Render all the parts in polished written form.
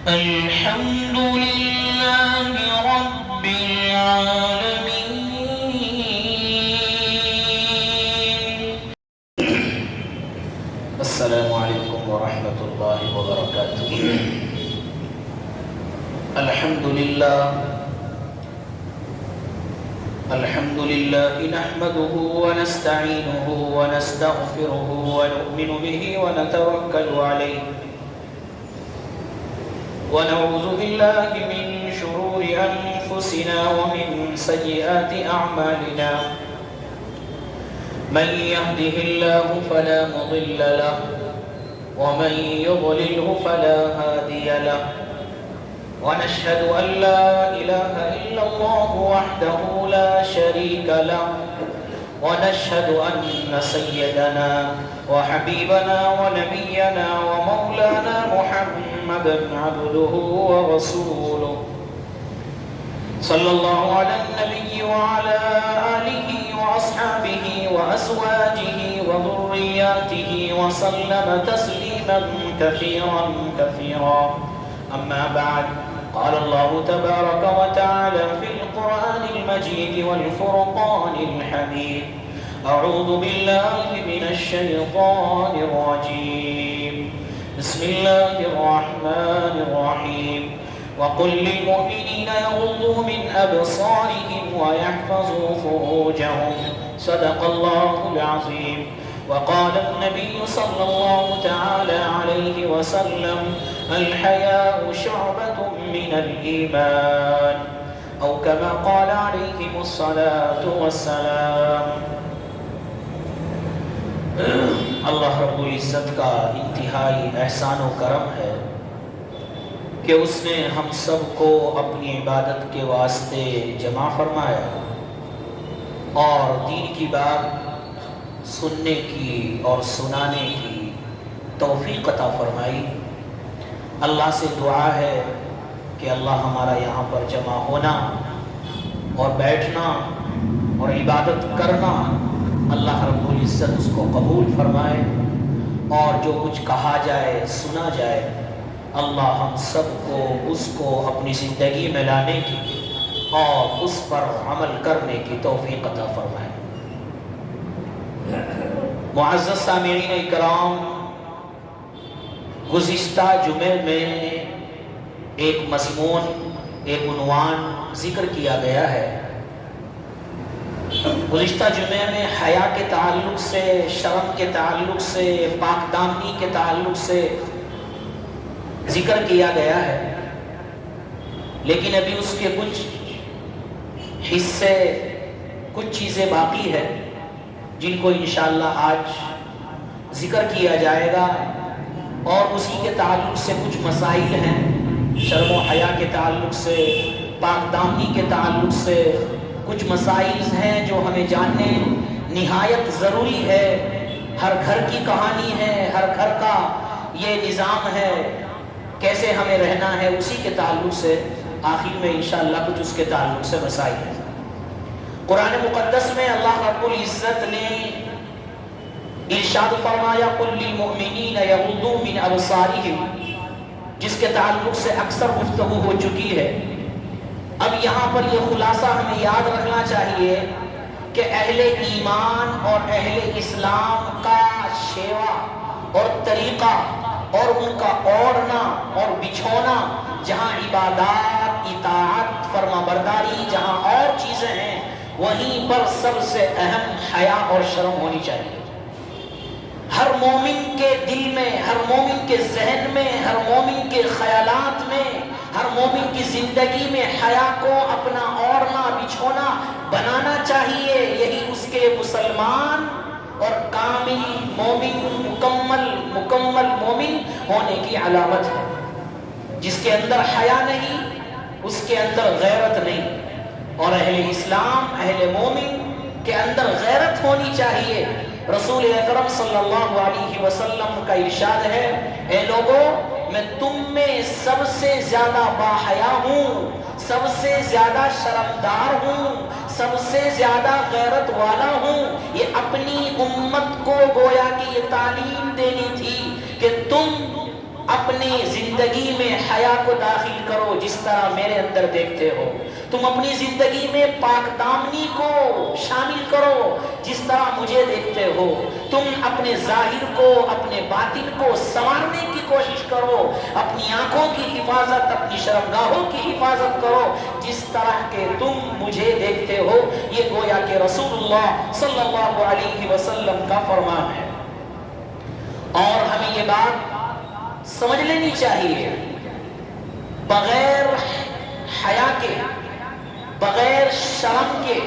الحمد لله رب العالمين. السلام عليكم ورحمة الله وبركاته. الحمد لله نحمده ونستعينه ونستغفره ونؤمن به ونتوكل عليه ونعوذ بالله من شرور أنفسنا ومن سيئات أعمالنا. من يهده الله فلا مضل له ومن يضلله فلا هادي له. ونشهد أن لا إله إلا الله وحده لا شريك له. ونشهد أن سيدنا وحبيبنا ونبينا ومولانا محمدا عبده ورسوله صلى الله على النبي وعلى آله وأصحابه وأزواجه وذرياته وسلم تسليما كثيرا كثيرا. أما بعد، قال الله تبارك وتعالى في القرآن المجيد والفرقان الحميد: أعوذ بالله من الشيطان الرجيم. بسم الله الرحمن الرحيم. وقل للمؤمنين يغضوا من أبصارهم ويحفظوا فروجهم. صدق الله العظيم. وقال النبي صلى الله تعالى عليه وسلم: الحياء شعبة من الإيمان، أو كما قال عليه الصلاة والسلام. اللہ رب العزت کا انتہائی احسان و کرم ہے کہ اس نے ہم سب کو اپنی عبادت کے واسطے جمع فرمایا اور دین کی بات سننے کی اور سنانے کی توفیق عطا فرمائی. اللہ سے دعا ہے کہ اللہ ہمارا یہاں پر جمع ہونا اور بیٹھنا اور عبادت کرنا اللہ رب العزت اس کو قبول فرمائے، اور جو کچھ کہا جائے سنا جائے اللہ ہم سب کو اس کو اپنی زندگی میں لانے کی اور اس پر عمل کرنے کی توفیق عطا فرمائے. معزز سامعین اکرام، گزشتہ جمعے میں ایک مضمون، ایک عنوان ذکر کیا گیا ہے. گزشتہ جمعے میں حیا کے تعلق سے، شرم کے تعلق سے، پاک دامنی کے تعلق سے ذکر کیا گیا ہے، لیکن ابھی اس کے کچھ حصے، کچھ چیزیں باقی ہے جن کو انشاءاللہ آج ذکر کیا جائے گا، اور اسی کے تعلق سے کچھ مسائل ہیں، شرم و حیا کے تعلق سے، پاک دامنی کے تعلق سے کچھ مسائل ہیں جو ہمیں جاننے نہایت ضروری ہے. ہر گھر کی کہانی ہے، ہر گھر کا یہ نظام ہے، کیسے ہمیں رہنا ہے، اسی کے تعلق سے آخر میں انشاءاللہ کچھ اس کے تعلق سے مسائل ہیں. قرآن مقدس میں اللہ رب العزت نے ارشاد فرمایا: قل للمؤمنین یغضوا من ابصارہم، جس کے تعلق سے اکثر گفتگو ہو چکی ہے. اب یہاں پر یہ خلاصہ ہمیں یاد رکھنا چاہیے کہ اہل ایمان اور اہل اسلام کا شیوا اور طریقہ اور ان کا اوڑھنا اور بچھونا، جہاں عبادات، اطاعت، فرما برداری، جہاں اور چیزیں ہیں، وہیں پر سب سے اہم حیا اور شرم ہونی چاہیے. ہر مومن کے دل میں، ہر مومن کے ذہن میں، ہر مومن کے خیالات میں، ہر مومن کی زندگی میں حیا کو اپنا اوڑھنا بچھونا بنانا چاہیے. یہی اس کے مسلمان اور کامل مومن، مکمل مومن ہونے کی علامت ہے. جس کے اندر حیا نہیں، اس کے اندر غیرت نہیں. اور اہل اسلام، اہل مومن کے اندر غیرت ہونی چاہیے. رسول اکرم صلی اللہ علیہ وسلم کا ارشاد ہے: اے لوگو، میں تم میں سب سے زیادہ باحیا ہوں، سب سے زیادہ شرمدار ہوں، سب سے زیادہ غیرت والا ہوں. یہ اپنی امت کو گویا کہ یہ تعلیم دینی تھی کہ تم اپنی زندگی میں حیا کو داخل کرو جس طرح میرے اندر دیکھتے ہو. تم اپنی زندگی میں پاک دامنی کو شامل کرو جس طرح مجھے دیکھتے ہو. تم اپنے ظاہر کو اپنے باطن کو سنوارنے کی کوشش کرو. اپنی آنکھوں کی حفاظت اپنی شرمگاہوں کی حفاظت کرو جس طرح کہ تم مجھے دیکھتے ہو. یہ گویا کہ رسول اللہ صلی اللہ علیہ وسلم کا فرمان ہے. اور ہمیں یہ بات سمجھ لینی چاہیے بغیر حیا کے، بغیر شرم کے،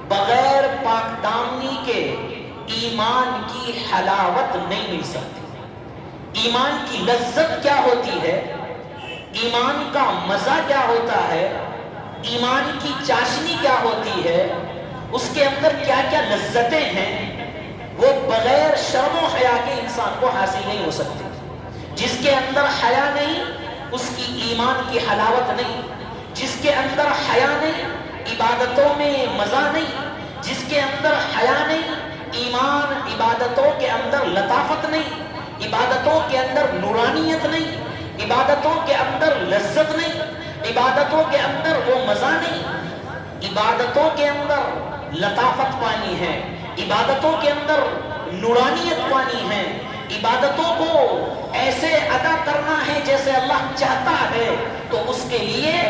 بغیر پاک دامنی کے ایمان کی حلاوت نہیں مل سکتی. ایمان کی لذت کیا ہوتی ہے، ایمان کا مزہ کیا ہوتا ہے، ایمان کی چاشنی کیا ہوتی ہے، اس کے اندر کیا کیا لذتیں ہیں، وہ بغیر شرم و حیا کے انسان کو حاصل نہیں ہو سکتی. جس کے اندر حیا نہیں اس کی ایمان کی حلاوت نہیں. جس کے اندر حیا نہیں عبادتوں میں مزہ نہیں. جس کے اندر حیا نہیں ایمان عبادتوں کے اندر لطافت نہیں. عبادتوں کے اندر نورانیت نہیں. عبادتوں کے اندر لذت نہیں. عبادتوں کے اندر وہ مزہ نہیں. عبادتوں کے اندر لطافت پانی ہے. عبادتوں کے اندر نورانیت پانی ہے. عبادتوں کو ایسے ادا کرنا ہے جیسے اللہ چاہتا ہے. تو اس کے لیے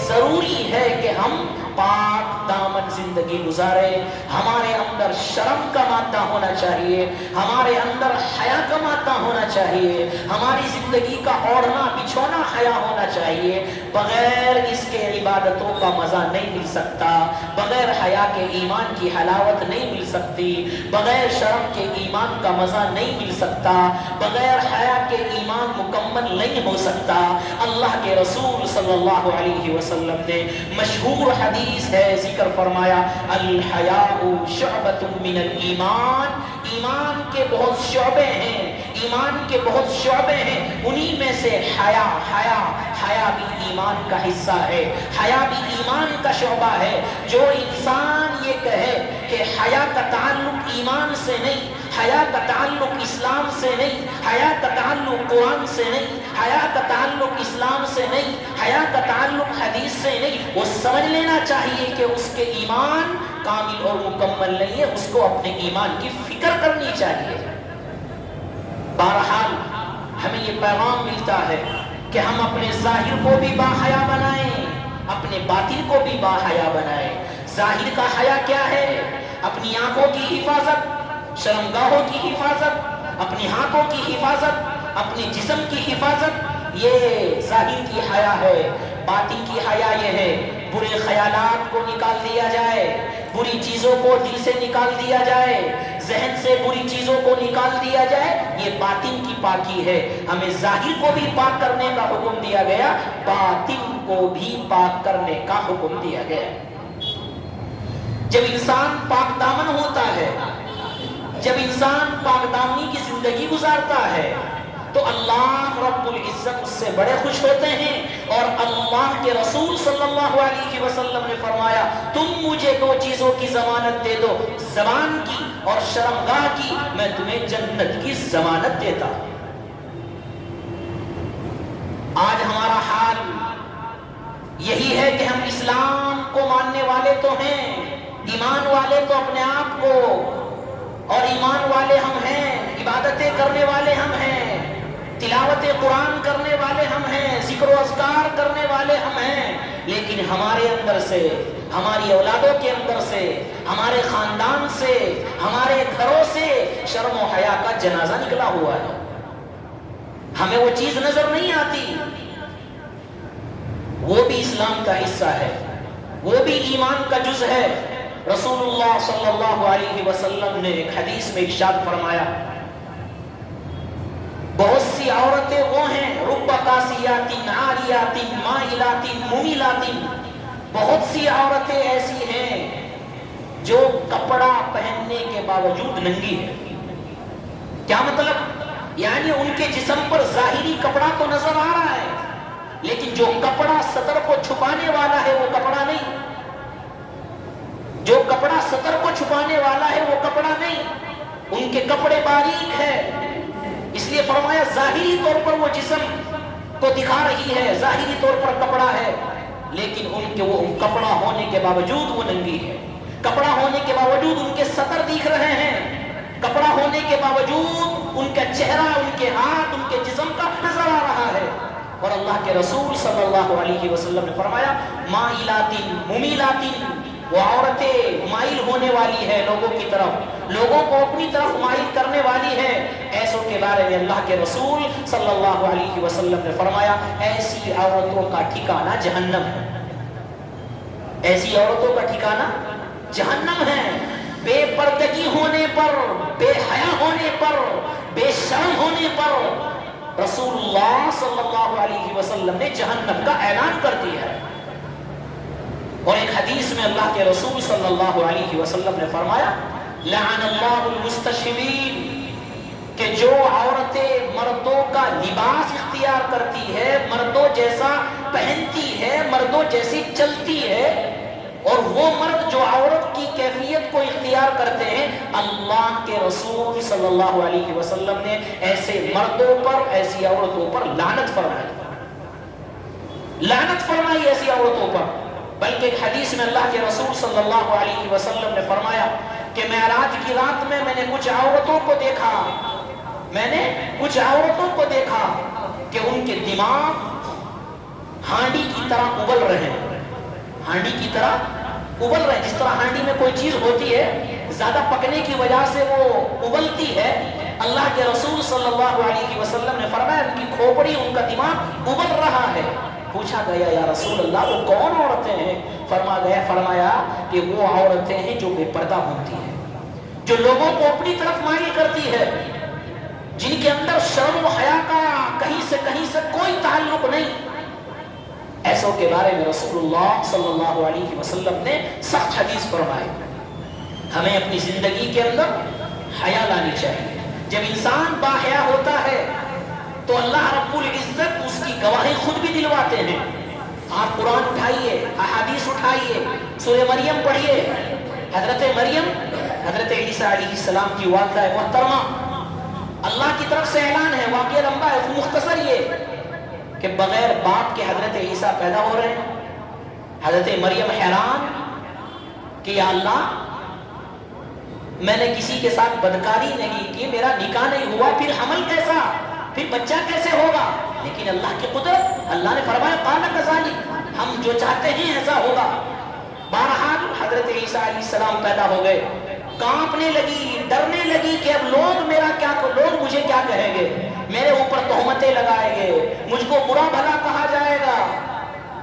ضروری ہے کہ ہم پاک دامن زندگی گزارے. ہمارے اندر شرم کا مادہ ہونا چاہیے، ہمارے اندر حیا کا مادہ ہونا چاہیے، ہماری زندگی کا اوڑھنا بچھونا حیا ہونا چاہیے. بغیر اس کے عبادتوں کا مزہ نہیں مل سکتا. بغیر حیا کے ایمان کی حلاوت نہیں مل سکتی. بغیر شرم کے ایمان کا مزہ نہیں مل سکتا. بغیر حیا کے ایمان مکمل نہیں ہو سکتا. اللہ کے رسول صلی اللہ علیہ وسلم نے مشہور حدیث ہے ذکر فرمایا، الحیاء شعبۃ من الایمان. ایمان کے بہت شعبے ہیں، ایمان کے بہت شعبے ہیں. انہی میں سے حیا بھی ایمان کا حصہ ہے. حیا بھی ایمان کا شعبہ ہے. جو انسان یہ کہے کہ حیا کا تعلق ایمان سے نہیں، حیا کا تعلق اسلام سے نہیں، حیا کا تعلق قرآن سے نہیں، حیا کا تعلق اسلام سے نہیں، حیا کا تعلق حدیث سے نہیں، وہ سمجھ لینا چاہیے کہ اس کے ایمان کامل اور مکمل نہیں ہے. اس کو اپنے ایمان کی فکر کرنی چاہیے. بہرحال ہمیں یہ پیغام ملتا ہے کہ ہم اپنے ظاہر کو بھی باحیا بنائیں، اپنے باطن کو بھی باحیا بنائیں. ظاہر کا حیا کیا ہے؟ اپنی آنکھوں کی حفاظت، شرمگاہوں کی حفاظت، اپنی ہاتھوں کی حفاظت، اپنے جسم کی حفاظت، یہ ظاہر کی حیا ہے. باطن کی حیا یہ ہے برے خیالات کو نکال دیا جائے، بری چیزوں کو دل سے نکال دیا جائے، ذہن سے بری چیزوں کو نکال دیا جائے. یہ باطن کی پاکی ہے. ہمیں ظاہر کو بھی پاک کرنے کا حکم دیا گیا، باطن کو بھی پاک کرنے کا حکم دیا گیا. جب انسان پاک دامن ہوتا ہے، جب انسان پاک دامنی کی زندگی گزارتا ہے تو اللہ رب العزت اس سے بڑے خوش ہوتے ہیں. اور اللہ کے رسول صلی اللہ علیہ وسلم نے فرمایا، تم مجھے دو چیزوں کی ضمانت دے دو، زبان کی اور شرمگاہ کی، میں تمہیں جنت کی ضمانت دیتا. آج ہمارا حال یہی ہے کہ ہم اسلام کو ماننے والے تو ہیں، ایمان والے تو اپنے آپ کو، اور ایمان والے ہم ہیں، عبادتیں کرنے والے ہم ہیں، تلاوت قرآن کرنے والے ہم ہیں، ذکر و اذکار کرنے والے ہم ہیں. لیکن ہمارے اندر سے، ہماری اولادوں کے اندر سے، ہمارے خاندان سے، ہمارے گھروں سے شرم و حیا کا جنازہ نکلا ہوا ہے. ہمیں وہ چیز نظر نہیں آتی. وہ بھی اسلام کا حصہ ہے، وہ بھی ایمان کا جز ہے. رسول اللہ صلی اللہ علیہ وسلم نے ایک حدیث میں ارشاد فرمایا، بہت سی عورتیں وہ ہیں، رب قاسیات عاریات مائلات ممیلات، بہت سی عورتیں ایسی ہیں جو کپڑا پہننے کے باوجود ننگی ہیں. کیا مطلب؟ یعنی ان کے جسم پر ظاہری کپڑا تو نظر آ رہا ہے، لیکن جو کپڑا سطر کو چھپانے والا ہے وہ کپڑا نہیں. جو کپڑا سطر کو چھپانے والا ہے وہ کپڑا نہیں. ان کے کپڑے باریک ہے، اس لیے فرمایا ظاہری طور پر وہ جسم کو دکھا رہی ہے، ظاہری طور پر کپڑا ہے، لیکن ان کے وہ کپڑا ہونے کے باوجود وہ ننگی ہے، کپڑا ہونے کے باوجود ان کے سطر دکھ رہے ہیں، کپڑا ہونے کے باوجود ان کا چہرہ، ان کے ہاتھ، ان کے جسم کا نظر آ رہا ہے۔ اور اللہ کے رسول صلی اللہ علیہ وسلم نے فرمایا مائلاتن ممیلاتن، وہ عورتیں مائل ہونے والی ہے لوگوں کی طرف، لوگوں کو اپنی طرف مائل کرنے والی ہے۔ ایسوں کے بارے میں اللہ کے رسول صلی اللہ علیہ وسلم نے فرمایا ایسی عورتوں کا ٹھکانہ جہنم ہے، ایسی عورتوں کا ٹھکانہ جہنم ہے۔ بے پردگی ہونے پر، بے حیا ہونے پر، بے شرم ہونے پر رسول اللہ صلی اللہ علیہ وسلم نے جہنم کا اعلان کر دیا ہے۔ اور ایک حدیث میں اللہ کے رسول صلی اللہ علیہ وسلم نے فرمایا لعن اللہ المستشرین، کہ جو عورتیں مردوں کا لباس اختیار کرتی ہے، مردوں جیسا پہنتی ہے، مردوں جیسی چلتی ہے، اور وہ مرد جو عورت کی کیفیت کو اختیار کرتے ہیں، اللہ کے رسول صلی اللہ علیہ وسلم نے ایسے مردوں پر، ایسی عورتوں پر لعنت فرمائی، لعنت فرمائی ایسی عورتوں پر۔ بلکہ ایک حدیث میں اللہ کے رسول صلی اللہ علیہ وسلم نے فرمایا کہ معراج کی رات میں نے کچھ عورتوں کو دیکھا، میں نے کچھ عورتوں کو دیکھا کہ ان کے دماغ ہانڈی کی طرح ابل رہے ہیں، ہانڈی کی طرح ابل رہے ہیں، جس طرح ہانڈی میں کوئی چیز ہوتی ہے زیادہ پکنے کی وجہ سے وہ ابلتی ہے، اللہ کے رسول صلی اللہ علیہ وسلم نے فرمایا ان کی کھوپڑی، ان کا دماغ ابل رہا ہے۔ پوچھا گیا یا رسول اللہ وہ کون عورتیں ہیں؟ فرمایا کہ وہ عورتیں ہیں جو بے پردہ ہوتی ہیں، جو لوگوں کو اپنی طرف مائل کرتی ہے، جن کے اندر شرم و حیا کا کہیں سے کوئی تعلق نہیں۔ ایسوں کے بارے میں رسول اللہ صلی اللہ علیہ وسلم نے سخت حدیث فرمائی۔ ہمیں اپنی زندگی کے اندر حیا لانی چاہیے۔ جب انسان باحیا ہوتا ہے تو اللہ رب العزت اس کی گواہی خود بھی دلواتے ہیں۔ آپ قرآن اٹھائیے، احادیث اٹھائیے، سورہ مریم پڑھیے، حضرت مریم، حضرت عیسیٰ علیہ السلام کی والدہ محترمہ، اللہ کی طرف سے اعلان ہے، واقعہ لمبا ہے، مختصر یہ کہ بغیر باپ کے حضرت عیسیٰ پیدا ہو رہے ہیں۔ حضرت مریم حیران کہ یا اللہ میں نے کسی کے ساتھ بدکاری نہیں کی، میرا نکاح نہیں ہوا، پھر حمل کیسا، پھر بچہ کیسے ہوگا؟ لیکن اللہ کی قدرت، اللہ نے فرمایا قال کذالک، ہم جو چاہتے ہیں ایسا ہوگا۔ بہرحال حضرت عیسیٰ علیہ السلام پیدا ہو گئے، کانپنے لگی، ڈرنے لگی کہ اب لوگ مجھے کیا کہیں گے، میرے اوپر تہمتیں لگائیں گے، مجھ کو برا بھلا کہا جائے گا،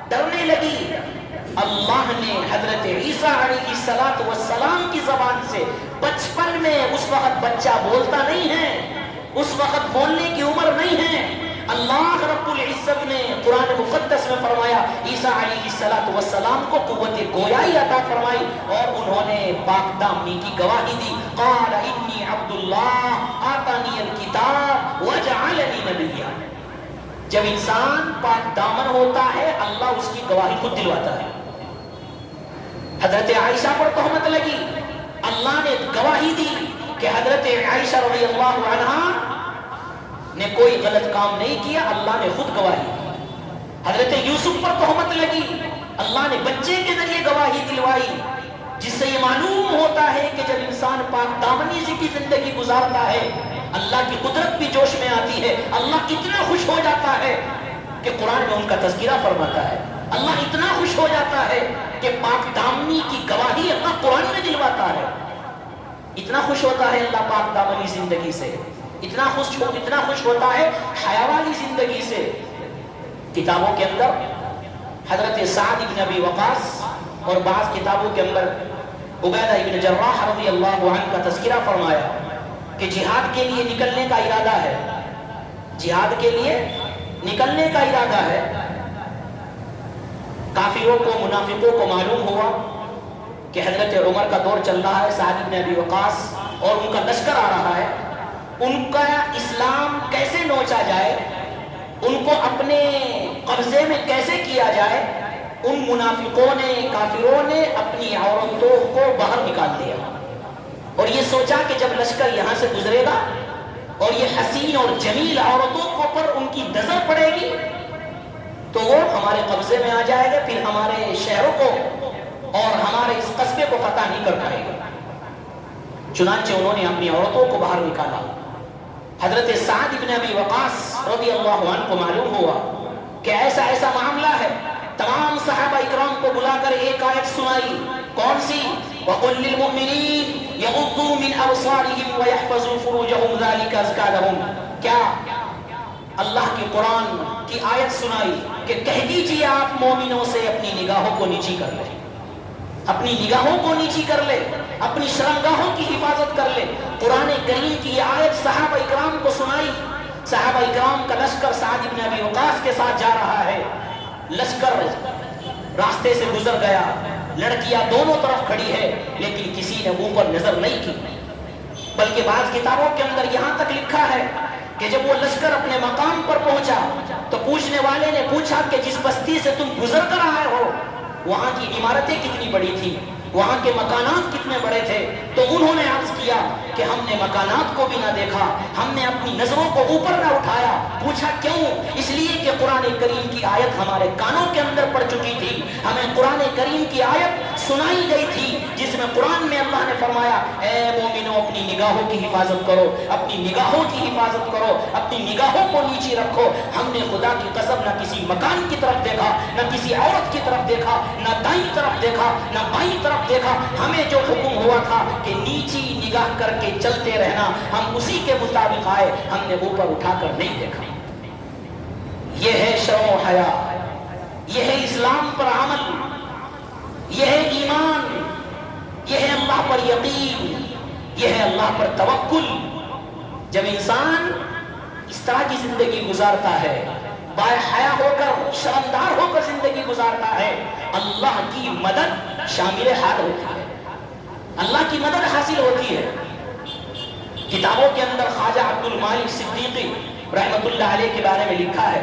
ڈرنے لگی۔ اللہ نے حضرت عیسیٰ علیہ السلام کی زبان سے بچپن میں، اس وقت بچہ بولتا نہیں ہے، اس وقت بولنے کی عمر نہیں ہے، اللہ رب العزت نے قرآن مقدس میں فرمایا عیسیٰ علیہ السلام کو قوت گویائی عطا فرمائی، اور انہوں نے پاک دامنی کی گواہی دی، قال انی عبد اللہ آتانی الکتاب وجعلنی نبیا۔ جب انسان پاک دامن ہوتا ہے اللہ اس کی گواہی خود دلواتا ہے۔ حضرت عائشہ پر تہمت لگی، اللہ نے گواہی دی کہ حضرت عائشہ رضی اللہ عنہا نے کوئی غلط کام نہیں کیا، اللہ نے خود گواہی دی۔ حضرت یوسف پر تہمت لگی، اللہ نے بچے کے ذریعے گواہی دلوائی، جس سے یہ معلوم ہوتا ہے کہ جب انسان پاک دامنی سے کی زندگی گزارتا ہے اللہ کی قدرت بھی جوش میں آتی ہے، اللہ اتنا خوش ہو جاتا ہے کہ قرآن میں ان کا تذکرہ فرماتا ہے، اللہ اتنا خوش ہو جاتا ہے کہ پاک دامنی کی گواہی اللہ قرآن میں دلواتا ہے، اتنا خوش ہوتا ہے اللہ پاک دامنی زندگی سے، اتنا خوش ہوتا ہے حیا والی زندگی سے۔ کتابوں کے اندر حضرت سعد بن ابی وقاص اور بعض کتابوں کے اندر عبیدہ بن جراح رضی اللہ عنہ کا تذکرہ فرمایا کہ جہاد کے لیے نکلنے کا ارادہ ہے، جہاد کے لیے نکلنے کا ارادہ ہے۔ کافروں کو، منافقوں کو معلوم ہوا کہ حضرت عمر کا دور چل رہا ہے، سعد بن ابی وقاص اور ان کا لشکر آ رہا ہے، ان کا اسلام کیسے نوچا جائے، ان کو اپنے قبضے میں کیسے کیا جائے۔ ان منافقوں نے، کافروں نے اپنی عورتوں کو باہر نکال دیا اور یہ سوچا کہ جب لشکر یہاں سے گزرے گا اور یہ حسین اور جمیل عورتوں کو پر ان کی نظر پڑے گی تو وہ ہمارے قبضے میں آ جائے گا، پھر ہمارے شہروں کو اور ہمارے اس قصبے کو فتح نہیں کر پائے گا۔ چنانچہ انہوں نے اپنی عورتوں کو باہر نکالا۔ حضرت سعد بن ابی وقاص رضی اللہ عنہ کو معلوم ہوا کہ ایسا معاملہ ہے، تمام صحابہ اکرام کو بلا کر ایک آیت سنائی، کون سی؟ وَقُلْ لِلْمُؤْمِنِينَ يَغُضُّوا مِنْ أَبْصَارِهِمْ وَيَحْفَظُوا فُرُوجَهُمْ ذَلِكَ أَزْكَىٰ لَهُمْ۔ کیا اللہ کی قرآن کی آیت سنائی کہ کہہ دیجئے آپ مومنوں سے اپنی نگاہوں کو نیچی کر لیں، اپنی نگاہوں کو نیچی کر لے، اپنی شرمگاہوں کی حفاظت کر لے۔ قرآن کریم کی یہ آیت صحابہ اکرام کو سنائی۔ صحابہ اکرام کا لشکر سعد بن ابی وقاص کے ساتھ جا رہا ہے، لشکر راستے سے گزر گیا، لڑکیاں دونوں طرف کھڑی ہے لیکن کسی نے اوپر نظر نہیں کی، بلکہ بعض کتابوں کے اندر یہاں تک لکھا ہے کہ جب وہ لشکر اپنے مقام پر پہنچا تو پوچھنے والے نے پوچھا کہ جس بستی سے تم گزر کر آئے ہو وہاں کی عمارتیں کتنی بڑی تھی، وہاں کے مکانات کتنے بڑے تھے؟ تو انہوں نے عرض کیا کہ ہم نے مکانات کو بھی نہ دیکھا، ہم نے اپنی نظروں کو اوپر نہ اٹھایا۔ پوچھا کیوں؟ اس لیے کہ قرآن کریم کی آیت ہمارے کانوں کے اندر پڑ چکی تھی، ہمیں قرآن کریم کی آیت سنائی گئی تھی جس میں قرآن میں اللہ نے فرمایا اے مومنوں اپنی نگاہوں کی حفاظت کرو، اپنی نگاہوں کی حفاظت کرو، اپنی نگاہوں کو نیچے رکھو۔ ہم نے خدا کی قسم نہ کسی مکان کی طرف دیکھا، نہ کسی عورت کی طرف دیکھا، نہ دائیں طرف دیکھا، نہ بائیں طرف دیکھا۔ ہمیں جو حکم ہوا تھا کہ نیچی نگاہ کر کے چلتے رہنا، ہم اسی کے مطابق آئے، ہم نے اوپر اٹھا کر نہیں دیکھا۔ یہ ہے شرم و حیا، یہ ہے اسلام پر عمل، یہ ہے ایمان، یہ ہے اللہ پر یقین، یہ ہے اللہ پر توکل۔ جب انسان اس طرح کی زندگی گزارتا ہے، با حیا ہو کر، شرمدار ہو کر زندگی گزارتا ہے، اللہ کی مدد شامل حال ہوتی ہے، اللہ کی مدد حاصل ہوتی ہے۔ کتابوں کے اندر خواجہ عبد المالک صدیقی رحمت اللہ علیہ کے بارے میں لکھا ہے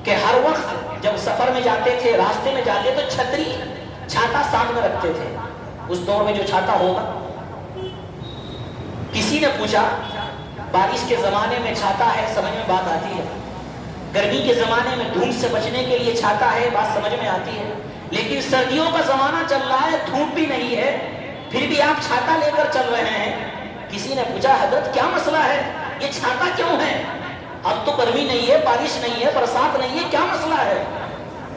کہ ہر وقت جب سفر میں جاتے تھے، راستے میں جاتے تو چھاتا ساتھ میں رکھتے تھے۔ اس دور میں جو چھاتا ہوگا، کسی نے پوچھا بارش کے زمانے میں چھاتا ہے، سمجھ میں بات آتی ہے، گرمی کے زمانے میں دھوپ سے بچنے کے لیے چھاتا ہے، بات سمجھ میں آتی ہے، لیکن سردیوں کا زمانہ چل رہا ہے، دھوپ بھی نہیں ہے، پھر بھی آپ چھاتا لے کر چل رہے ہیں۔ کسی نے پوچھا حضرت کیا مسئلہ ہے، یہ چھاتا کیوں ہے؟ اب تو گرمی نہیں ہے، بارش نہیں ہے، برسات نہیں ہے، کیا مسئلہ ہے؟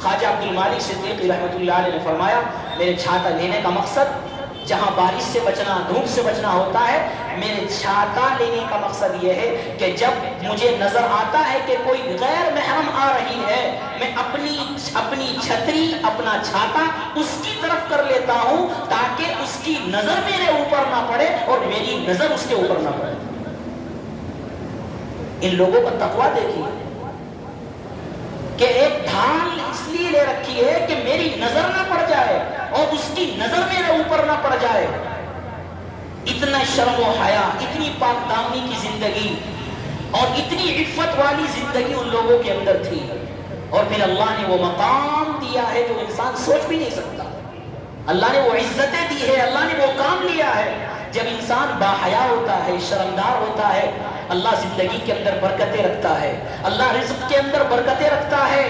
خواجہ عبد المالک صدیقی رحمۃ اللہ علیہ نے فرمایا میرے چھاتا لینے کا مقصد جہاں بارش سے بچنا، دھوپ سے بچنا ہوتا ہے، میرے چھاتا لینے کا مقصد یہ ہے کہ جب مجھے نظر آتا ہے کہ کوئی غیر محرم آ رہی ہے، میں اپنی چھتری، اپنا چھاتا اس کی طرف کر لیتا ہوں تاکہ اس کی نظر میرے اوپر نہ پڑے اور میری نظر اس کے اوپر نہ پڑے۔ ان لوگوں کا تقویٰ دیکھیے کہ ایک ڈھال اس لیے لے رکھی ہے کہ میری نظر نہ پڑ جائے اور اس کی نظر میرے اوپر نہ پڑ جائے۔ اتنا شرم و حیا، اتنی پاک دامنی کی زندگی اور اتنی عفت والی زندگی ان لوگوں کے اندر تھی، اور پھر اللہ نے وہ مقام دیا ہے جو انسان سوچ بھی نہیں سکتا۔ اللہ نے وہ عزتیں دی ہے، اللہ نے وہ کام لیا ہے۔ جب انسان باحیا ہوتا ہے، شرمدار ہوتا ہے، اللہ زندگی کے اندر برکتیں رکھتا ہے، اللہ رزق کے اندر برکتیں رکھتا ہے،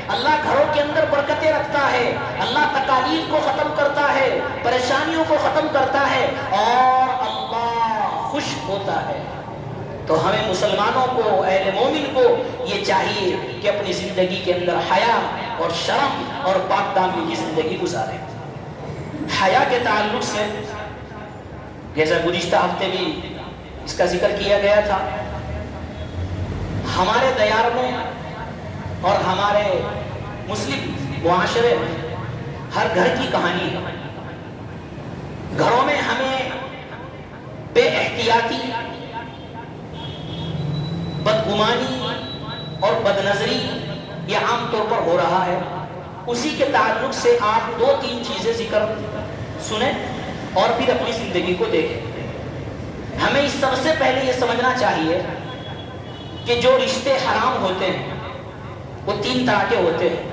اللہ گھروں کے اندر برکتیں رکھتا ہے، اللہ تکالیف کو ختم کرتا ہے، پریشانیوں کو ختم کرتا ہے، اور اللہ خوش ہوتا ہے۔ تو ہمیں مسلمانوں کو، اہل مومن کو یہ چاہیے کہ اپنی زندگی کے اندر حیا اور شرم اور پاک دامنی کی زندگی گزاریں۔ حیا کے تعلق سے جیسا گزشتہ ہفتے بھی اس کا ذکر کیا گیا تھا، ہمارے دیار میں اور ہمارے مسلم معاشرے میں ہر گھر کی کہانی ہے۔ گھروں میں ہمیں بے احتیاطی، بدگمانی اور بد نظری یہ عام طور پر ہو رہا ہے۔ اسی کے تعلق سے آپ 2-3 چیزیں ذکر سنیں اور پھر اپنی زندگی کو دیکھیں۔ ہمیں اس سب سے پہلے یہ سمجھنا چاہیے کہ جو رشتے حرام ہوتے ہیں وہ 3 طرح کے ہوتے ہیں۔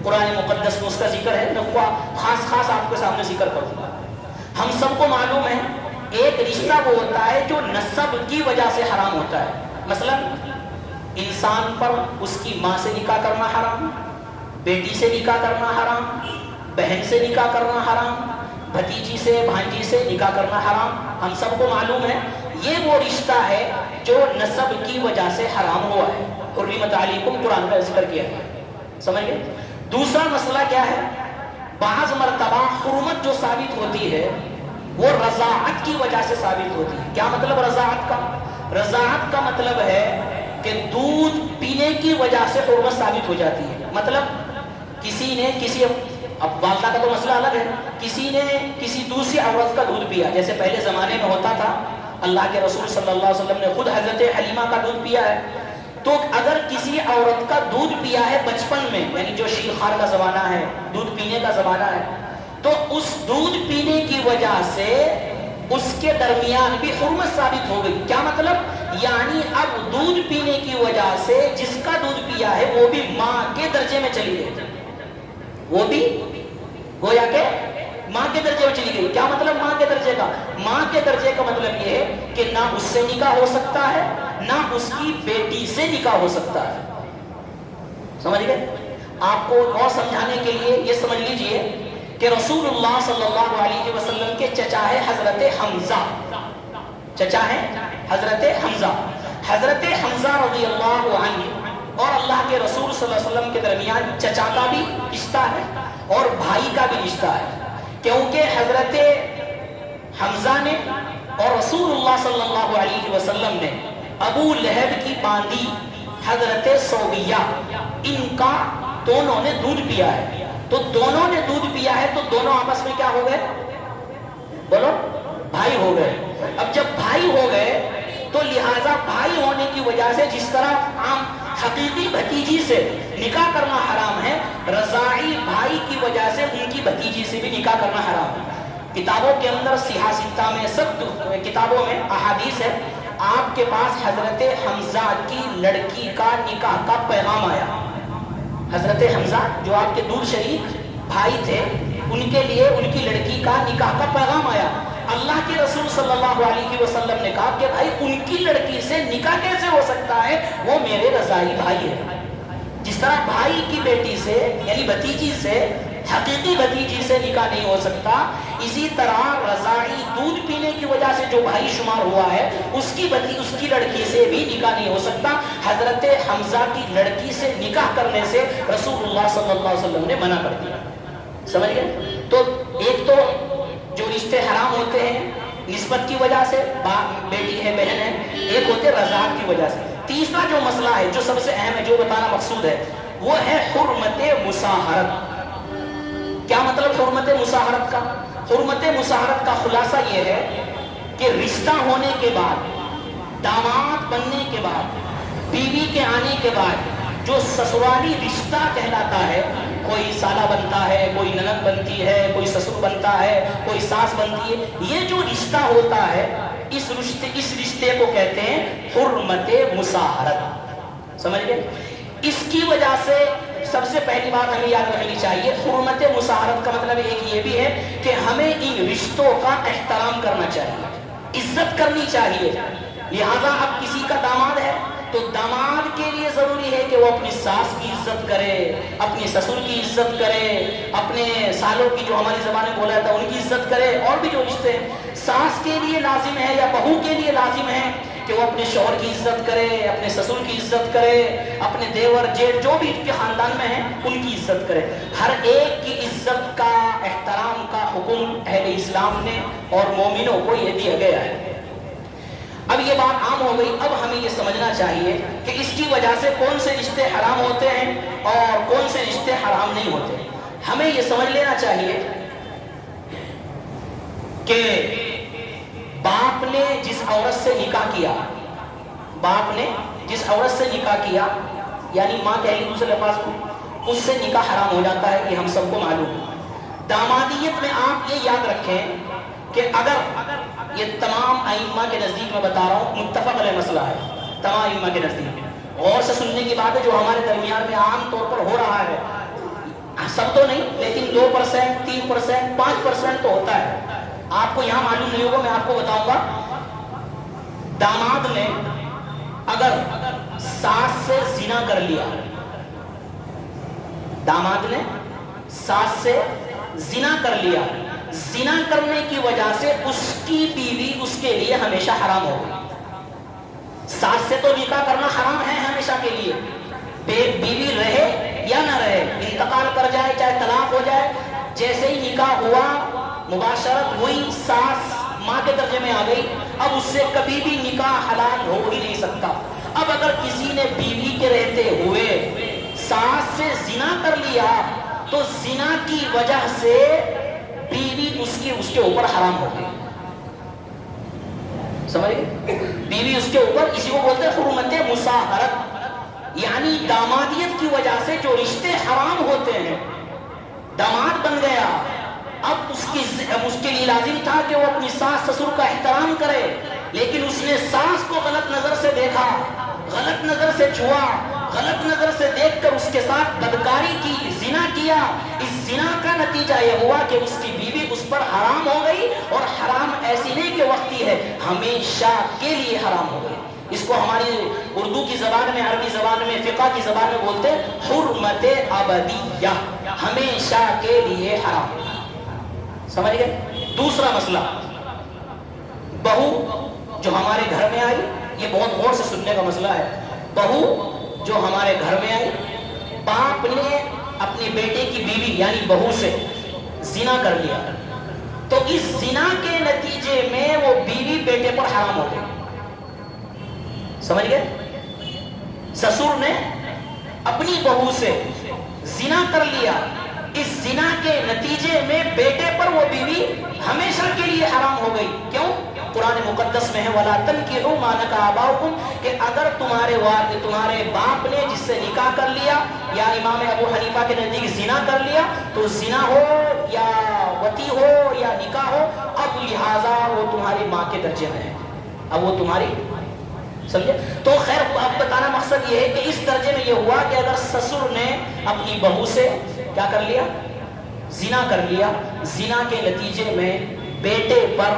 قرآن مقدس میں اس کا ذکر ہے، میں خاص آپ کے سامنے ذکر کروں گا۔ ہم سب کو معلوم ہے ایک رشتہ وہ ہوتا ہے جو نسب کی وجہ سے حرام ہوتا ہے. مثلا انسان پر اس کی ماں سے نکاح کرنا حرام، بیٹی سے نکاح کرنا حرام، بہن سے نکاح کرنا حرام، بھتیجی سے بھانجی سے نکاح کرنا حرام. ہم سب کو معلوم ہے یہ وہ رشتہ ہے جو نسب کی وجہ سے حرام ہوا ہے. حرمت علیکم قرآن کا ذکر کیا ہے. سمجھ گئے؟ دوسرا مسئلہ کیا ہے؟ بعض مرتبہ حرمت جو ثابت ہوتی ہے وہ رضاعت کی وجہ سے ثابت ہوتی ہے. کیا مطلب رضاعت کا؟ رضاعت کا مطلب ہے کہ دودھ پینے کی وجہ سے حرمت ثابت ہو جاتی ہے. مطلب کسی نے اب والدہ کا تو مسئلہ الگ ہے، کسی نے کسی دوسری عورت کا دودھ پیا، جیسے پہلے زمانے میں ہوتا تھا. اللہ کے رسول صلی اللہ علیہ وسلم نے خود حضرت حلیمہ کا دودھ پیا ہے. تو اگر کسی عورت کا دودھ پیا ہے بچپن میں، یعنی جو شیرخوار کا زمانہ ہے، دودھ پینے کا زمانہ ہے، تو اس دودھ پینے کی وجہ سے اس کے درمیان بھی حرمت ثابت ہو گئی. کیا مطلب؟ یعنی اب دودھ پینے کی وجہ سے جس کا دودھ پیا ہے وہ بھی ماں کے درجے میں چلی گئی، وہ بھی گویا کہ ماں کے درجے میں چلی گئی. کیا مطلب ماں کے درجے کا؟ ماں کے درجے کا مطلب یہ ہے کہ نہ اس سے نکاح ہو سکتا ہے، نہ اس کی بیٹی سے نکاح ہو سکتا ہے. سمجھ گئے؟ آپ کو اور سمجھانے کے لیے یہ سمجھ لیجئے کہ رسول اللہ صلی اللہ علیہ وسلم کے چچا ہے حضرت حمزہ. چچا ہے حضرت حمزہ. حضرت حمزہ رضی اللہ عنہ اور اللہ کے رسول صلی اللہ علیہ وسلم کے درمیان چچا کا بھی رشتہ ہے اور بھائی کا بھی رشتہ ہے، کیونکہ حضرت حمزہ نے اور رسول اللہ صلی اللہ علیہ وسلم نے ابو لہب کی باندی حضرت سویہ، ان کا دونوں نے دودھ پیا ہے. تو دونوں نے دودھ پیا ہے تو دونوں آپس میں کیا ہو گئے؟ بولو، بھائی ہو گئے. اب جب بھائی ہو گئے تو لہٰذا بھائی ہونے کی وجہ سے جس طرح عام حقیقی بھتیجی سے نکاح کرنا حرام ہے، رضاعی بھائی کی وجہ سے ان کی بھتیجی سے بھی نکاح کرنا حرام ہے. کتابوں کے اندر صحیح ستہ میں سب کتابوں میں احادیث ہے. آپ کے پاس حضرت حمزہ کی لڑکی کا نکاح کا پیغام آیا. حضرت حمزہ جو آپ کے دور شریک بھائی تھے، ان کے لیے ان کی لڑکی کا نکاح کا پیغام آیا. اللہ کے رسول صلی اللہ علیہ وسلم نے کہا کہ بھائی ان کی لڑکی سے نکاح کیسے ہو سکتا ہے؟ وہ میرے رضاعی بھائی ہے. جس طرح بھائی کی بیٹی سے یعنی بھتیجی سے، حقیقی بھتیجی سے نکاح نہیں ہو سکتا، اسی طرح رضاعی دودھ پینے کی وجہ سے جو بھائی شمار ہوا ہے اس کی لڑکی سے بھی نکاح نہیں ہو سکتا. حضرت حمزہ کی لڑکی سے نکاح کرنے سے رسول اللہ صلی اللہ علیہ وسلم نے منع کر دیا. سمجھ گئے؟ تو ایک تو جو رشتے حرام ہوتے ہیں نسبت کی وجہ سے، بیٹی ہے بہن ہے، ایک ہوتے رضاعت کی وجہ سے. تیسرا جو مسئلہ ہے جو سب سے اہم ہے، جو بتانا مقصود ہے، وہ ہے حرمت مصاہرت. کیا مطلب حرمت مصاہرت کا؟ حرمت مصاہرت کا خلاصہ یہ ہے کہ رشتہ ہونے کے بعد، داماد بننے کے بعد، بیوی کے آنے کے بعد جو سسرالی رشتہ کہلاتا ہے، کوئی سالہ بنتا ہے، کوئی نند بنتی ہے، کوئی سسر بنتا ہے، کوئی ساس بنتی ہے، یہ جو رشتہ ہوتا ہے اس رشتے کو کہتے ہیں حرمت مصاہرت. سمجھ گئے؟ اس کی وجہ سے سب سے پہلی بات ہمیں یاد رکھنی چاہیے، حرمت مصاہرت کا مطلب ایک یہ بھی ہے کہ ہمیں ان رشتوں کا احترام کرنا چاہیے، عزت کرنی چاہیے. لہذا اب کسی کا داماد ہے تو داماد کے لیے ضروری ہے کہ وہ اپنی ساس کی عزت کرے، اپنی سسر کی عزت کرے، اپنے سالوں کی جو ہماری زبان میں بولا جاتا ہے ان کی عزت کرے. اور بھی جو رشتے ہیں ساس کے لیے لازم ہے یا بہو کے لیے لازم ہے کہ وہ اپنے شوہر کی عزت کرے، اپنے سسر کی عزت کرے، اپنے دیور جیٹھ جو بھی ان کے خاندان میں ہیں ان کی عزت کرے. ہر ایک کی عزت کا، احترام کا حکم اہل اسلام نے اور مومنوں کو یہ دیا گیا ہے. اب یہ بات عام ہو گئی. اب ہمیں یہ سمجھنا چاہیے کہ اس کی وجہ سے کون سے رشتے حرام ہوتے ہیں اور کون سے رشتے حرام نہیں ہوتے. ہمیں یہ سمجھ لینا چاہیے کہ باپ نے جس عورت سے نکاح کیا، باپ نے جس عورت سے نکاح کیا یعنی ماں کہہ لی دوسرے لفظ کو، اس سے نکاح حرام ہو جاتا ہے، یہ ہم سب کو معلوم ہے. دامادیت میں آپ یہ یاد رکھیں کہ اگر یہ تمام ائمہ کے نزدیک میں بتا رہا ہوں، متفق علیہ مسئلہ ہے تمام ائمہ کے نزدیک، غور سے سننے کی بات ہے جو ہمارے درمیان میں عام طور پر ہو رہا ہے. سب تو نہیں لیکن 2%، 3%، 5% تو ہوتا ہے. آپ کو یہاں معلوم نہیں ہوگا، میں آپ کو بتاؤں گا. داماد نے اگر ساس سے زنا کر لیا، داماد نے ساس سے زنا کر لیا، زنا کرنے کی وجہ سے اس کی بیوی اس کے لیے ہمیشہ حرام ہو گئی. ساس سے تو نکاح کرنا حرام ہے ہمیشہ کے لیے، بیوی رہے یا نہ رہے، انتقال کر جائے چاہے طلاق ہو جائے، جیسے ہی نکاح ہوا مباشرت ہوئی، ساس ماں کے درجے میں آ گئی، اب اس سے کبھی بھی نکاح حلال ہو ہی نہیں سکتا. اب اگر کسی نے بیوی کے رہتے ہوئے ساس سے زنا کر لیا تو زنا کی وجہ سے بیوی اس کے اوپر حرام ہو گئی. سمجھ گئے؟ بیوی اس کے اوپر، اسی کو بولتے ہیں حرمت مصاہرت، یعنی دامادیت کی وجہ سے جو رشتے حرام ہوتے ہیں. داماد بن گیا، اب اس کے لیے لازم تھا کہ وہ اپنی ساس سسر کا احترام کرے، لیکن اس نے ساس کو غلط نظر سے دیکھا، غلط نظر سے چھوا، غلط نظر سے دیکھ کر اس کے ساتھ بدکاری کی، زنا کیا. اس زنا کا نتیجہ یہ ہوا کہ اس کی بیوی اس پر حرام ہو گئی، اور حرام ایسی نہیں کہ وقتی ہے، ہمیشہ کے لیے حرام ہو گئی. اس کو ہماری اردو کی زبان میں، عربی زبان میں، فقہ کی زبان میں بولتے ہیں حرمت ابدیہ، ہمیشہ کے لیے حرام. سمجھ گئے؟ دوسرا مسئلہ، بہو جو ہمارے گھر میں آئی، یہ بہت غور سے سننے کا مسئلہ ہے. بہو جو ہمارے گھر میں آئی، باپ نے اپنی بیٹے کی بیوی یعنی بہو سے زنا کر لیا، تو اس زنا کے نتیجے میں وہ بیوی بیٹے پر حرام ہو گئی. سمجھ گئے؟ سسر نے اپنی بہو سے زنا کر لیا، اس زنا کے نتیجے میں بیٹے پر وہ بیوی ہمیشہ کے لیے حرام ہو گئی. کیوں؟ قرآن مقدس میں ہے وَلَا تَنْكِحُوا مَا نَكَحَ آبَاؤُكُمْ، کہ اگر تمہارے باپ نے جس سے نکاح کر لیا یا امام ابو حنیفہ کے نزدیک زنا کر لیا، تو زنا ہو یا وطی ہو یا نکاح ہو، اب لہٰذا وہ تمہاری ماں کے درجے میں ہے، اب وہ تمہاری، سمجھے؟ تو خیر اب بتانا مقصد یہ ہے کہ اس درجے میں یہ ہوا کہ اگر سسر نے اپنی بہو سے کیا کر لیا؟ زنا کر لیا، زنا کے نتیجے میں بیٹے پر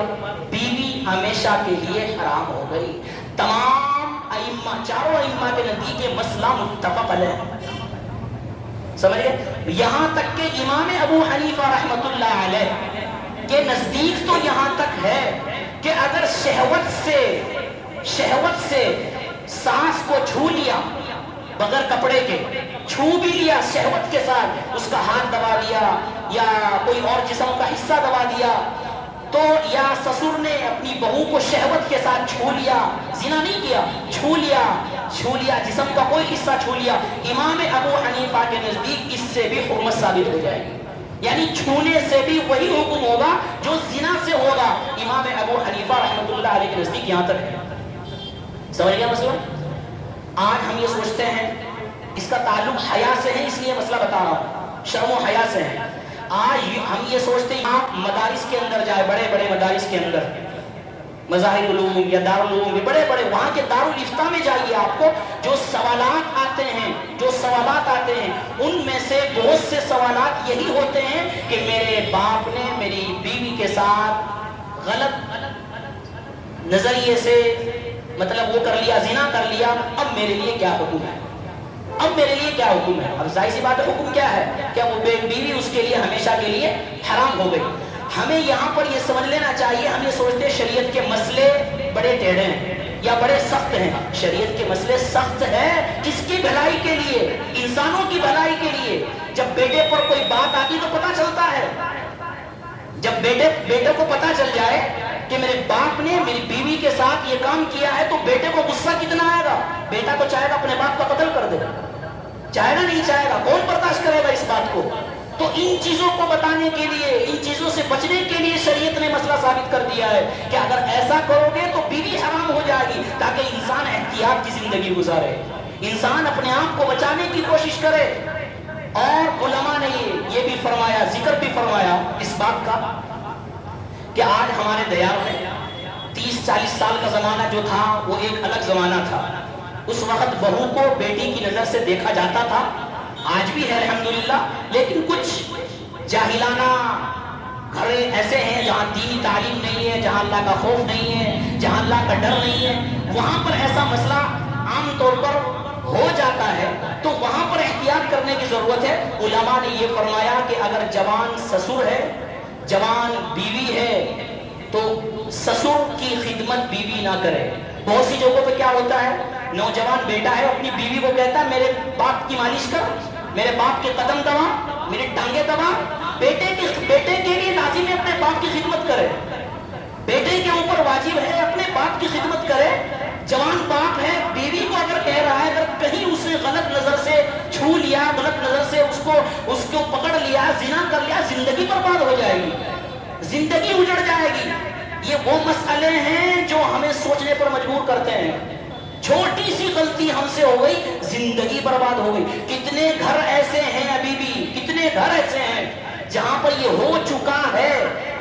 بیوی ہمیشہ کے لیے حرام ہو گئی. تمام ائمہ، چاروں ائمہ کے نزدیک یہ مسئلہ متفق علیہ. سمجھ گئے؟ یہاں تک کہ امام ابو حنیفہ رحمۃ اللہ علیہ کے نزدیک تو یہاں تک ہے کہ اگر شہوت سے سانس کو چھو لیا بغیر کپڑے کے، چھو بھی لیا شہوت کے ساتھ، اس کا ہاتھ دبا دیا یا کوئی اور جسم کا حصہ دبا دیا، تو یا سسر نے اپنی بہو کو شہوت کے ساتھ چھو لیا، زنا نہیں کیا، چھو لیا جسم کا کوئی حصہ چھو لیا، امام ابو حنیفہ کے نزدیک اس سے بھی حرمت ثابت ہو جائے گی، یعنی چھونے سے بھی وہی حکم ہوگا جو زنا سے ہوگا. امام ابو حنیفہ رحمۃ اللہ علیہ کے نزدیک یہاں تک ہے. سمجھ گیا مسئلہ؟ آج ہم یہ سوچتے ہیں اس کا تعلق حیا سے ہے، اس لیے مسئلہ بتا رہا ہوں، شرم و حیا سے ہے. آج ہم یہ سوچتے ہیں آپ مدارس کے اندر جائے، بڑے بڑے مدارس کے اندر، مظاہر علوم یا دارالعلوم، بڑے بڑے وہاں کے دارالفتہ میں جائیے، آپ کو جو سوالات آتے ہیں ان میں سے بہت سے سوالات یہی ہوتے ہیں کہ میرے باپ نے میری بیوی کے ساتھ غلط نظریے سے مطلب وہ کر لیا، زنا کر لیا، اب میرے لیے کیا حکم ہے؟ اب ظاہر سی بات ہے، حکم کیا ہے؟ کیا وہ بیوی اس کے لیے ہمیشہ کے لیے حرام ہو گئی؟ ہمیں یہاں پر یہ سمجھ لینا چاہیے، ہم یہ سوچتے ہیں شریعت کے مسئلے بڑے ٹیڑھے ہیں یا بڑے سخت ہیں. شریعت کے مسئلے سخت ہیں کس کی بھلائی کے لیے؟ انسانوں کی بھلائی کے لیے. جب بیٹے پر کوئی بات آتی تو پتہ چلتا ہے، جب بیٹے کو پتہ چل جائے کہ میرے باپ نے میری بیوی کے ساتھ یہ کام کیا ہے، تو بیٹے کو غصہ کتنا آئے گا؟ بیٹا تو چاہے گا اپنے باپ کا قتل کر دے، چاہے گا نہیں چاہے گا؟ کون برداشت کرے گا اس بات کو؟ تو ان چیزوں کو بتانے کے لیے، ان چیزوں سے بچنے کے لیے شریعت نے مسئلہ ثابت کر دیا ہے کہ اگر ایسا کرو گے تو بیوی حرام ہو جائے گی، تاکہ انسان احتیاط کی زندگی گزارے، انسان اپنے آپ کو بچانے کی کوشش کرے. اور علماء نے یہ بھی فرمایا، ذکر بھی فرمایا اس بات کا کہ آج ہمارے دیار میں 30-40 سال کا زمانہ جو تھا وہ ایک الگ زمانہ تھا. اس وقت بہو کو بیٹی کی نظر سے دیکھا جاتا تھا، آج بھی ہے الحمدللہ، لیکن کچھ جاہلانہ گھر ایسے ہیں جہاں دینی تعلیم نہیں ہے، جہاں اللہ کا خوف نہیں ہے، جہاں اللہ کا ڈر نہیں ہے، وہاں پر ایسا مسئلہ عام طور پر ہو جاتا ہے، تو وہاں پر احتیاط کرنے کی ضرورت ہے۔ علماء نے یہ فرمایا کہ اگر جوان سسر ہے، جوان بیوی ہے، تو سسر کی خدمت بیوی نہ کرے۔ بہت سی جگہوں پہ کیا ہوتا ہے، نوجوان بیٹا ہے اپنی بیوی کو کہتا ہے میرے باپ کی مالش کر، میرے باپ کے قدم دبا، میری ٹانگیں دبا۔ بیٹے کے لیے لازم ہے اپنے باپ کی خدمت کرے، بیٹے کے اوپر واجب ہے اپنے باپ کی خدمت کرے۔ جوان باپ ہے، بیوی کو اگر کہہ رہا ہے، اگر کہیں اس نے غلط نظر سے چھو لیا، غلط نظر سے اس کو پکڑ لیا، زنا کر لیا، زندگی برباد ہو جائے گی، زندگی اجڑ جائے گی۔ یہ وہ مسئلے ہیں جو ہمیں سوچنے پر مجبور کرتے ہیں۔ چھوٹی سی غلطی ہم سے ہو گئی، زندگی برباد ہو گئی۔ کتنے گھر ایسے ہیں ابھی بھی، کتنے گھر ایسے ہیں جہاں پر یہ ہو چکا ہے،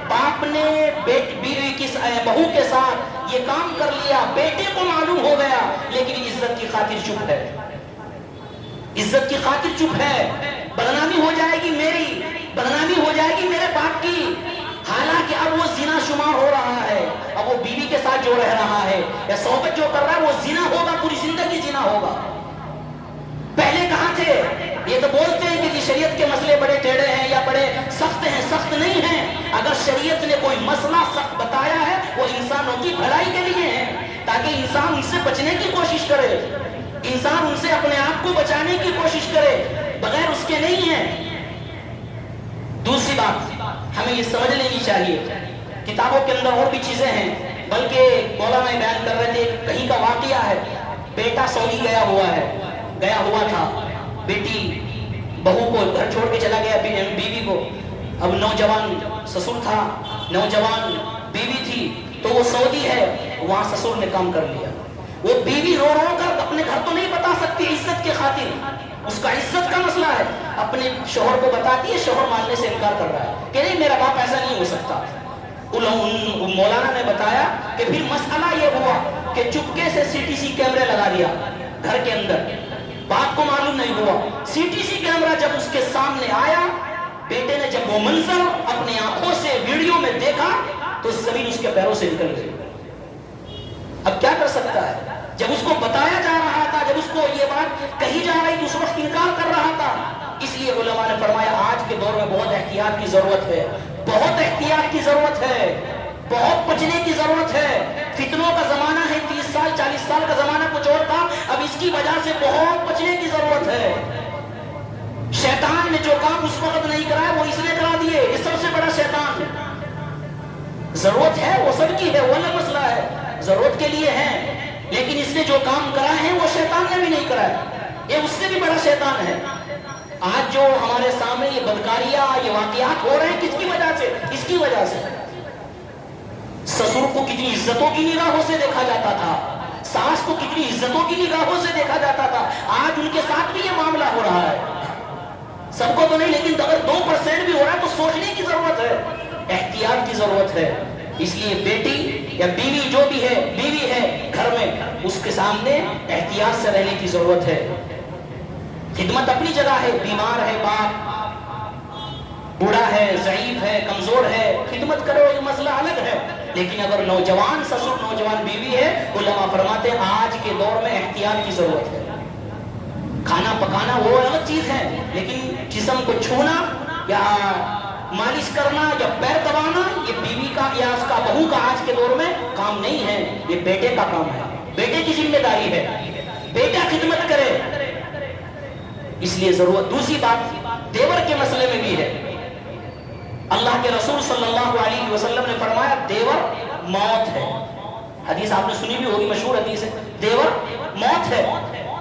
باپ نے بیوی کی بہو کے ساتھ یہ کام کر لیا، بیٹے کو معلوم ہو گیا، لیکن عزت کی خاطر چپ ہے، عزت کی خاطر چپ ہے۔ بدنامی ہو جائے گی میری، بدنامی ہو جائے گی میرے باپ کی، حالانکہ اب وہ زنا شمار ہو رہا ہے، اب وہ بیوی کے ساتھ جو رہ رہا ہے یا صحبت جو کر رہا ہے وہ زنا ہوگا، پوری زندگی زنا ہوگا۔ پہلے کہاں تھے؟ یہ تو بولتے ہیں کہ شریعت کے مسئلے بڑے ٹیڑے ہیں یا بڑے سخت ہیں، سخت نہیں ہیں۔ اگر شریعت نے کوئی مسئلہ سخت بتایا ہے وہ انسانوں کی بھلائی کے لیے ہے، تاکہ انسان ان سے بچنے کی کوشش کرے، انسان ان سے اپنے آپ کو بچانے کی کوشش کرے، بغیر اس کے نہیں ہے۔ دوسری بات ہمیں یہ سمجھ لینی چاہیے، کتابوں کے اندر اور بھی چیزیں ہیں، بلکہ مولانا بیان کر رہے تھے کہیں کا واقعہ ہے، بیٹا سعودی گیا ہوا تھا، بیٹی بہو کو گھر چھوڑ کے چلا گیا، بیوی کو، اب نوجوان سسر تھا، نوجوان بیوی تھی، تو وہ سعودی ہے، وہاں سسر نے کام کر لیا۔ وہ بیوی رو رو کر اپنے گھر تو نہیں بتا سکتی عزت کے خاطر، اس کا عزت کا مسئلہ ہے، اپنے شوہر کو بتاتی ہے، شوہر ماننے سے انکار کر رہا ہے کہ نہیں میرا باپ ایسا نہیں ہو سکتا۔ مولانا نے بتایا کہ پھر مسئلہ یہ ہوا کہ چپکے سے CTC کیمرے لگا دیا گھر کے اندر، باپ کو معلوم نہیں ہوا۔ CTC کیمرہ جب اس کے سامنے آیا، بیٹے نے جب وہ منظر اپنی آنکھوں سے ویڈیو میں دیکھا تو زمین اس کے پیروں سے نکل گئی۔ اب کیا کر سکتا ہے؟ جب اس کو بتایا جا رہا تھا، جب اس کو یہ بات کہی جا رہی تو اس وقت انکار کر رہا تھا۔ اس لیے علماء نے فرمایا آج کے دور میں بہت احتیاط کی ضرورت ہے، بہت احتیاط کی ضرورت ہے، بہت بچنے کی ضرورت ہے۔ فتنوں کا زمانہ ہے، 30 سال 40 سال کا زمانہ کچھ اور تھا، اب اس کی وجہ سے بہت بچنے کی ضرورت ہے۔ شیطان نے جو کام اس وقت نہیں کرا وہ اس نے کرا دیے، یہ سب سے بڑا شیطان۔ ضرورت ہے وہ سب کی ہے، وہ الگ مسئلہ ہے، ضرورت کے لیے ہے، لیکن اس نے جو کام کرا ہے وہ شیطان نے بھی نہیں کرا ہے، یہ اس سے بھی بڑا شیطان ہے۔ آج جو ہمارے سامنے یہ بدکاریاں، یہ واقعات ہو رہے ہیں، کس کی وجہ سے؟ اس کی وجہ سے سسر کو کتنی عزتوں کی نگاہوں سے دیکھا جاتا تھا، ساس کو کتنی عزتوں کی نگاہوں سے دیکھا جاتا تھا، آج ان کے ساتھ بھی یہ معاملہ ہو رہا ہے۔ سب کو تو نہیں، لیکن اگر 2% بھی ہو رہا ہے تو سوچنے کی ضرورت ہے، احتیاط کی ضرورت ہے۔ اس لیے بیٹی یا بیوی جو بھی ہے، بیوی ہے گھر میں، اس کے سامنے احتیاط سے رہنے کی ضرورت ہے۔ خدمت اپنی جگہ ہے، بیمار ہے باپ، بوڑھا ہے، ضعیف ہے، کمزور ہے، خدمت کرو، یہ مسئلہ الگ ہے۔ لیکن اگر نوجوان سسر، نوجوان بیوی ہے، علماء فرماتے ہیں آج کے دور میں احتیاط کی ضرورت ہے۔ کھانا پکانا وہ الگ چیز ہے، لیکن جسم کو چھونا یا مالش کرنا یا پیر دبانا یہ بیوی کا یا اس کا بہو کا آج کے دور میں کام نہیں ہے، یہ بیٹے کا کام ہے، بیٹے کی ذمہ داری ہے، بیٹا خدمت کرے۔ اس لیے ضرورت۔ دوسری بات دیور کے مسئلے میں بھی ہے، اللہ کے رسول صلی اللہ علیہ وسلم نے فرمایا دیور موت ہے، حدیث آپ نے سنی بھی ہوگی، مشہور حدیث ہے، دیور موت ہے۔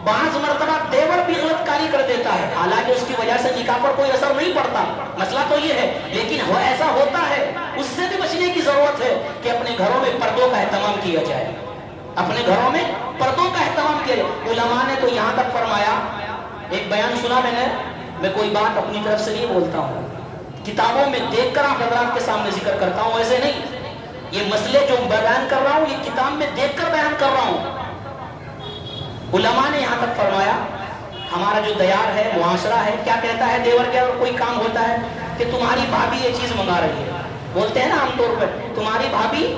بعض مرتبہ دیور بھی غلط کاری کر دیتا ہے، حالانکہ اس کی وجہ سے نکاح پر کوئی اثر نہیں پڑتا، مسئلہ تو یہ ہے، لیکن وہ ایسا ہوتا ہے، اس سے بھی بچنے کی ضرورت ہے کہ اپنے گھروں میں پردوں کا اہتمام کیا جائے، اپنے گھروں میں پردوں کا اہتمام کیا جائے۔ علماء نے تو یہاں تک فرمایا، ایک بیان سنا میں کوئی بات اپنی طرف سے نہیں بولتا ہوں، کتابوں میں دیکھ کر آپ حضرات کے سامنے ذکر کرتا ہوں، ایسے نہیں، یہ مسئلے جو بیان کر رہا ہوں یہ کتاب میں دیکھ کر بیان کر رہا ہوں۔ علماء نے یہاں تک فرمایا ہمارا جو دیار ہے، معاشرہ ہے، کیا کہتا ہے دیور کے اگر کوئی کام ہوتا ہے کہ تمہاری بھابھی یہ چیز منگا رہی ہے، بولتے ہیں نا عام طور پر تمہاری بھابھی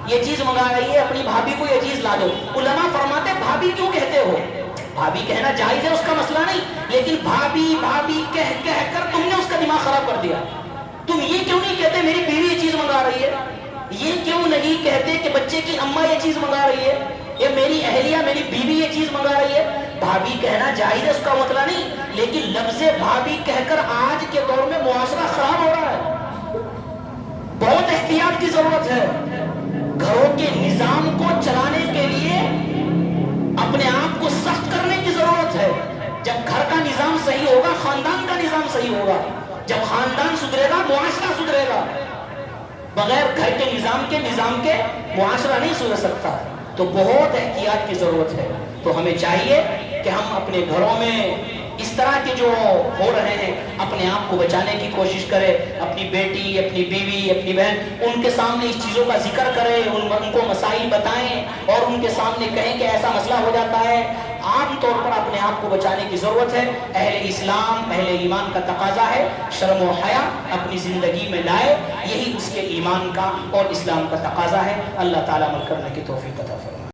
یہ چیز منگا رہی ہے، اپنی بھابھی کو یہ چیز لا دو. علماء فرماتے ہیں بھابھی کیوں کہتے ہو؟ بھابھی کہنا جائز ہے، اس کا مسئلہ نہیں، لیکن بھابھی بھابھی کہہ کر تم نے اس کا دماغ خراب کر دیا. تم یہ کیوں نہیں کہتے میری بیوی یہ چیز منگا رہی ہے؟ یہ کیوں نہیں کہتے کہ بچے کی اماں یہ چیز منگا رہی ہے، یہ میری اہلیہ میری بیوی یہ چیز منگا رہی ہے؟ بھابھی کہنا جائز ہے، اس کا مسئلہ نہیں، لیکن لفظ بھابھی کہہ کر آج کے دور میں معاشرہ خراب ہو رہا ہے. بہت احتیاط کی ضرورت ہے. گھروں کے نظام کو چلانے کے لیے اپنے آپ کو سخت کرنے کی ضرورت ہے. جب گھر کا نظام صحیح ہوگا خاندان کا نظام صحیح ہوگا. جب خاندان سدھرے گا معاشرہ سدھرے گا. بغیر گھر کے نظام کے معاشرہ نہیں سدھر سکتا. تو بہت احتیاط کی ضرورت ہے. تو ہمیں چاہیے کہ ہم اپنے گھروں میں اس طرح کے جو ہو رہے ہیں اپنے آپ کو بچانے کی کوشش کرے. اپنی بیٹی، اپنی بیوی، اپنی بہن، ان کے سامنے اس چیزوں کا ذکر کرے، ان کو مسائل بتائیں اور ان کے سامنے کہیں کہ ایسا مسئلہ ہو جاتا ہے. عام طور پر اپنے آپ کو بچانے کی ضرورت ہے. اہل اسلام اہل ایمان کا تقاضا ہے شرم و حیا اپنی زندگی میں لائے. یہی اس کے ایمان کا اور اسلام کا تقاضا ہے. اللہ تعالیٰ عمل کرنے کی توفیق عطا فرمائے.